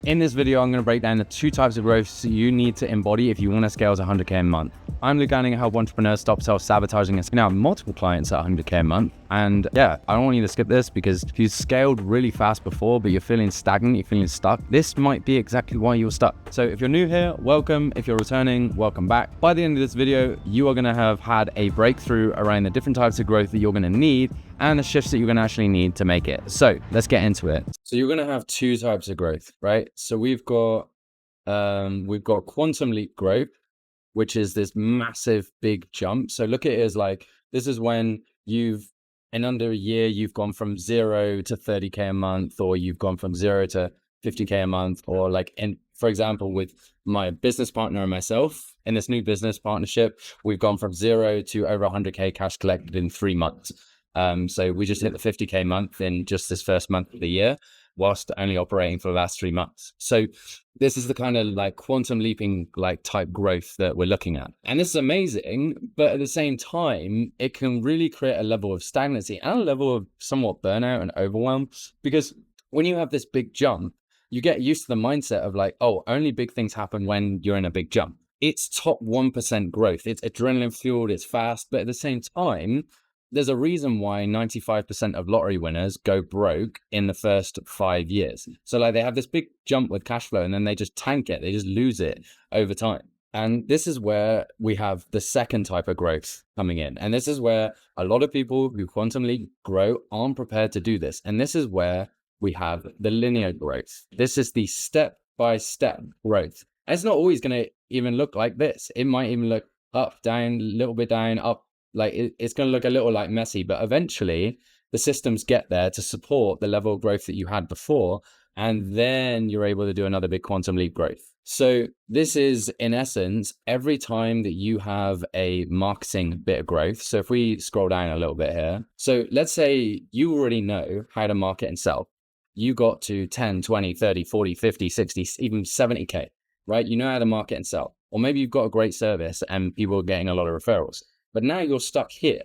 In this video, I'm going to break down the 2 types of growth you need to embody if you want to scale to 100K a month. I'm Luke Ganning, I help entrepreneurs stop self-sabotaging and now have multiple clients at 100K a month. And yeah, I don't want you to skip this because if you scaled really fast before, but you're feeling stagnant, you're feeling stuck, this might be exactly why you're stuck. So if you're new here, welcome. If you're returning, welcome back. By the end of this video, you are going to have had a breakthrough around the different types of growth that you're going to need and the shifts that you're going to actually need to make it. So let's get into it. So you're going to have 2 types of growth, right? So we've got quantum leap growth, which is this massive big jump. So look at it as like, this is when in under a year, you've gone from 0 to 30K a month, or you've gone from 0 to 50K a month, or like, for example, with my business partner and myself in this new business partnership, we've gone from 0 to over 100K cash collected in 3 months. So we just hit the 50K month in just this first month of the year, whilst only operating for the last 3 months. So this is the kind of like quantum leaping like type growth that we're looking at. And this is amazing, but at the same time, it can really create a level of stagnancy and a level of somewhat burnout and overwhelm, because when you have this big jump, you get used to the mindset of like, oh, only big things happen when you're in a big jump. It's top 1% growth. It's adrenaline fueled, it's fast, but at the same time, there's a reason why 95% of lottery winners go broke in the first 5 years. So like they have this big jump with cash flow and then they just tank it. They just lose it over time. And this is where we have the second type of growth coming in. And this is where a lot of people who quantum leap grow aren't prepared to do this. And this is where we have the linear growth. This is the step-by-step growth. And it's not always going to even look like this. It might even look up, down, a little bit down, up. Like it's going to look a little like messy, but eventually the systems get there to support the level of growth that you had before. And then you're able to do another big quantum leap growth. So this is in essence, every time that you have a marketing bit of growth. So if we scroll down a little bit here, so let's say you already know how to market and sell. You got to 10, 20, 30, 40, 50, 60, even 70K, right? You know how to market and sell. Or maybe you've got a great service and people are getting a lot of referrals. But now you're stuck here.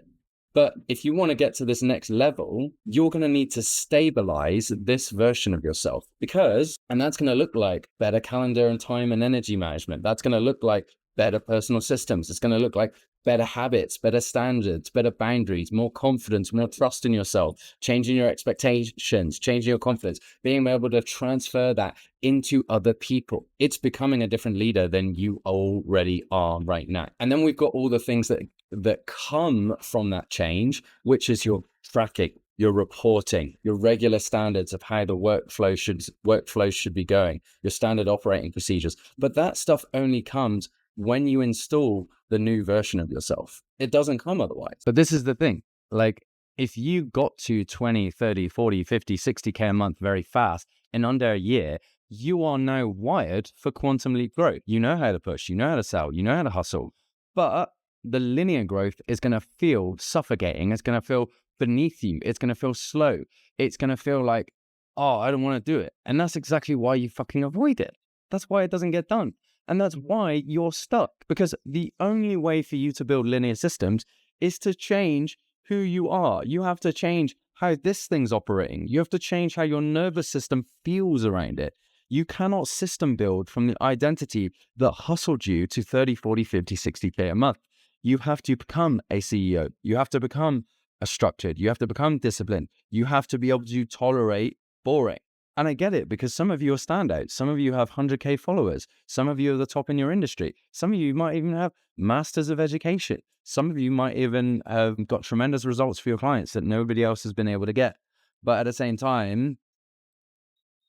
But if you want to get to this next level, you're going to need to stabilize this version of yourself and that's going to look like better calendar and time and energy management. That's going to look like better personal systems. It's going to look like better habits, better standards, better boundaries, more confidence, more trust in yourself, changing your expectations, changing your confidence, being able to transfer that into other people. It's becoming a different leader than you already are right now. And then we've got all the things that come from that change, which is your tracking, your reporting, your regular standards of how the workflow should be going, your standard operating procedures. But that stuff only comes when you install the new version of yourself. It doesn't come otherwise. But this is the thing, like if you got to 20, 30, 40, 50, 60K a month very fast in under a year, you are now wired for quantum leap growth. You know how to push, you know how to sell, you know how to hustle. But the linear growth is going to feel suffocating. It's going to feel beneath you. It's going to feel slow. It's going to feel like, oh, I don't want to do it. And that's exactly why you fucking avoid it. That's why it doesn't get done. And that's why you're stuck, because the only way for you to build linear systems is to change who you are. You have to change how this thing's operating. You have to change how your nervous system feels around it. You cannot system build from the identity that hustled you to 30, 40, 50, 60K a month. You have to become a CEO. You have to become a structured. You have to become disciplined. You have to be able to tolerate boring. And I get it, because some of you are standouts. Some of you have 100K followers. Some of you are the top in your industry. Some of you might even have masters of education. Some of you might even have got tremendous results for your clients that nobody else has been able to get. But at the same time,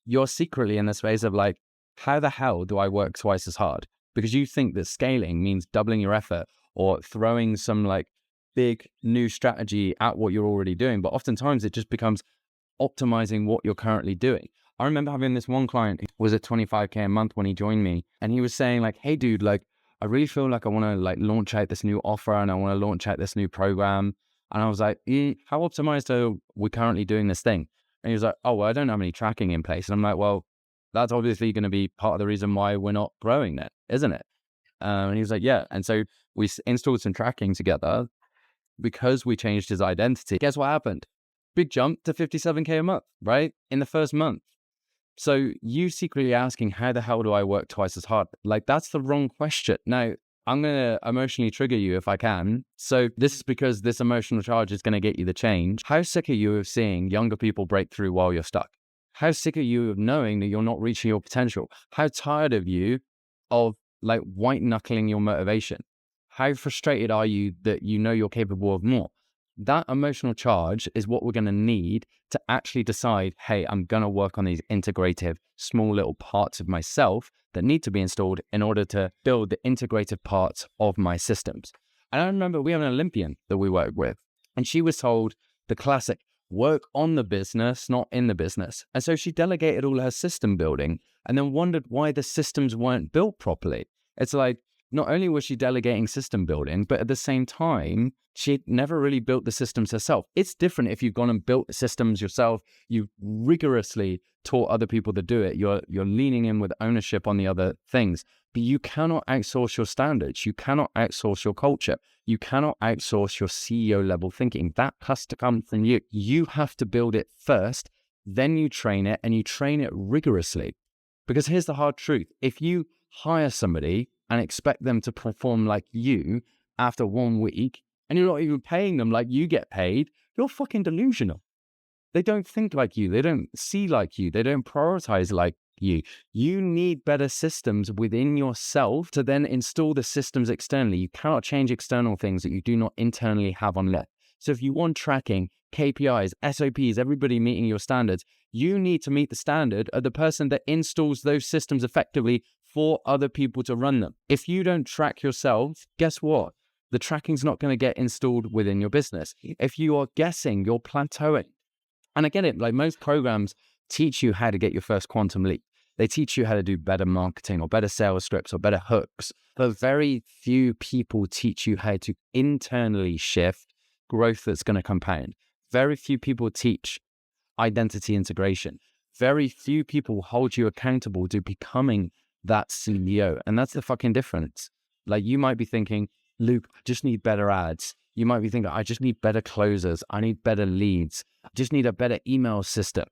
you're secretly in the space of like, how the hell do I work twice as hard? Because you think that scaling means doubling your effort or throwing some like big new strategy at what you're already doing. But oftentimes it just becomes optimizing what you're currently doing. I remember having this one client who was at 25K a month when he joined me, and he was saying like, hey dude, like I really feel like I want to like launch out this new offer and I want to launch out this new program. And I was like, how optimized are we currently doing this thing? And he was like, oh, well, I don't have any tracking in place. And I'm like, well, that's obviously going to be part of the reason why we're not growing then, isn't it? And he was like, yeah. And so we installed some tracking together because we changed his identity. Guess what happened? Big jump to 57K a month, right? In the first month. So you secretly asking, how the hell do I work twice as hard? Like, that's the wrong question. Now, I'm going to emotionally trigger you if I can. So this is because this emotional charge is going to get you the change. How sick are you of seeing younger people break through while you're stuck? How sick are you of knowing that you're not reaching your potential? How tired of you of like white knuckling your motivation? How frustrated are you that you know you're capable of more? That emotional charge is what we're going to need to actually decide, hey, I'm going to work on these integrative, small little parts of myself that need to be installed in order to build the integrative parts of my systems. And I remember we have an Olympian that we work with, and she was told the classic, work on the business, not in the business. And so she delegated all her system building and then wondered why the systems weren't built properly. It's like, not only was she delegating system building, but at the same time, she never really built the systems herself. It's different if you've gone and built systems yourself. You've rigorously taught other people to do it. You're leaning in with ownership on the other things. But you cannot outsource your standards. You cannot outsource your culture. You cannot outsource your CEO level thinking. That has to come from you. You have to build it first, then you train it, and you train it rigorously. Because here's the hard truth. If you hire somebody and expect them to perform like you after 1 week, and you're not even paying them like you get paid, you're fucking delusional. They don't think like you. They don't see like you. They don't prioritize like you. You need better systems within yourself to then install the systems externally. You cannot change external things that you do not internally have on left. So if you want tracking, KPIs, SOPs, everybody meeting your standards, you need to meet the standard of the person that installs those systems effectively for other people to run them. If you don't track yourself, guess what? The tracking's not going to get installed within your business. If you are guessing, you're plateauing. And I get it, like most programs teach you how to get your first quantum leap. They teach you how to do better marketing or better sales scripts or better hooks. But very few people teach you how to internally shift growth that's going to compound. Very few people teach identity integration. Very few people hold you accountable to becoming that CEO. And that's the fucking difference. Like, you might be thinking, Luke, I just need better ads. You might be thinking, I just need better closers. I need better leads. I just need a better email system.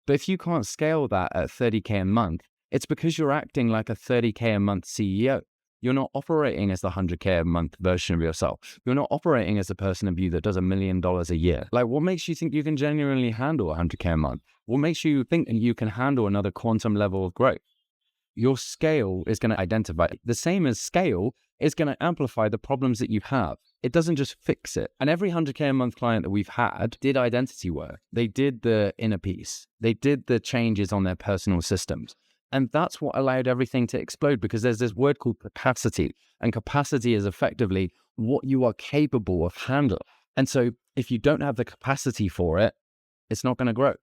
But if you can't scale that at 30K a month, it's because you're acting like a 30K a month CEO. You're not operating as the 100K a month version of yourself. You're not operating as a person of you that does $1 million a year. Like, what makes you think you can genuinely handle 100K a month? What makes you think that you can handle another quantum level of growth? Your scale is going to identify it. The same as scale is going to amplify the problems that you have. It doesn't just fix it. And every 100K a month client that we've had did identity work. They did the inner piece. They did the changes on their personal systems. And that's what allowed everything to explode, because there's this word called capacity. And capacity is effectively what you are capable of handling. And so if you don't have the capacity for it, it's not going to grow.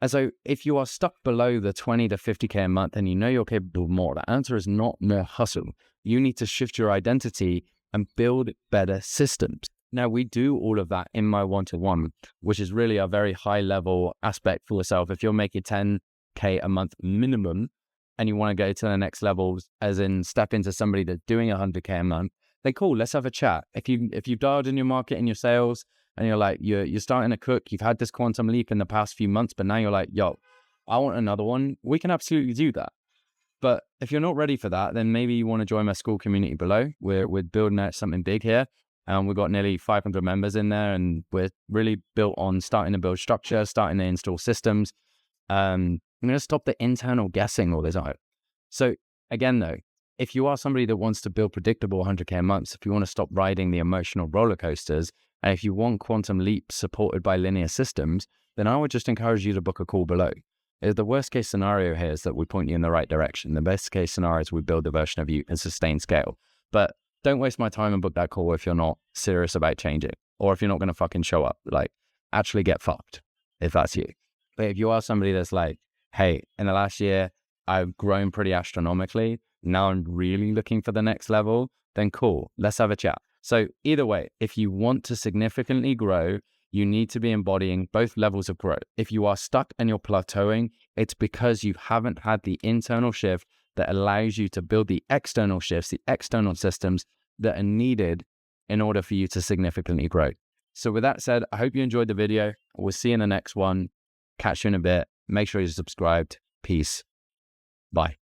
And so if you are stuck below the 20 to 50K a month and you know you're capable of more, the answer is not more hustle. You need to shift your identity and build better systems. Now, we do all of that in my one-to-one, which is really a very high level aspect for yourself. If you're making 10K a month minimum and you want to go to the next levels, as in step into somebody that's doing 100K a month, then cool, let's have a chat. If you've dialed in your market and your sales, and you're like, you're starting to cook, you've had this quantum leap in the past few months, but now you're like, yo, I want another one. We can absolutely do that. But if you're not ready for that, then maybe you want to join my school community below. We're building out something big here. We've got nearly 500 members in there, and we're really built on starting to build structure, starting to install systems. I'm going to stop the internal guessing all the time. So again, though, if you are somebody that wants to build predictable 100K a month, if you want to stop riding the emotional roller coasters, and if you want quantum leaps supported by linear systems, then I would just encourage you to book a call below. The worst case scenario here is that we point you in the right direction. The best case scenario is we build a version of you and sustain scale. But don't waste my time and book that call if you're not serious about changing, or if you're not going to fucking show up. Like, actually get fucked if that's you. But if you are somebody that's like, hey, in the last year, I've grown pretty astronomically, now I'm really looking for the next level, then cool, let's have a chat. So either way, if you want to significantly grow, you need to be embodying both levels of growth. If you are stuck and you're plateauing, it's because you haven't had the internal shift that allows you to build the external shifts, the external systems that are needed in order for you to significantly grow. So with that said, I hope you enjoyed the video. We'll see you in the next one. Catch you in a bit. Make sure you're subscribed. Peace. Bye.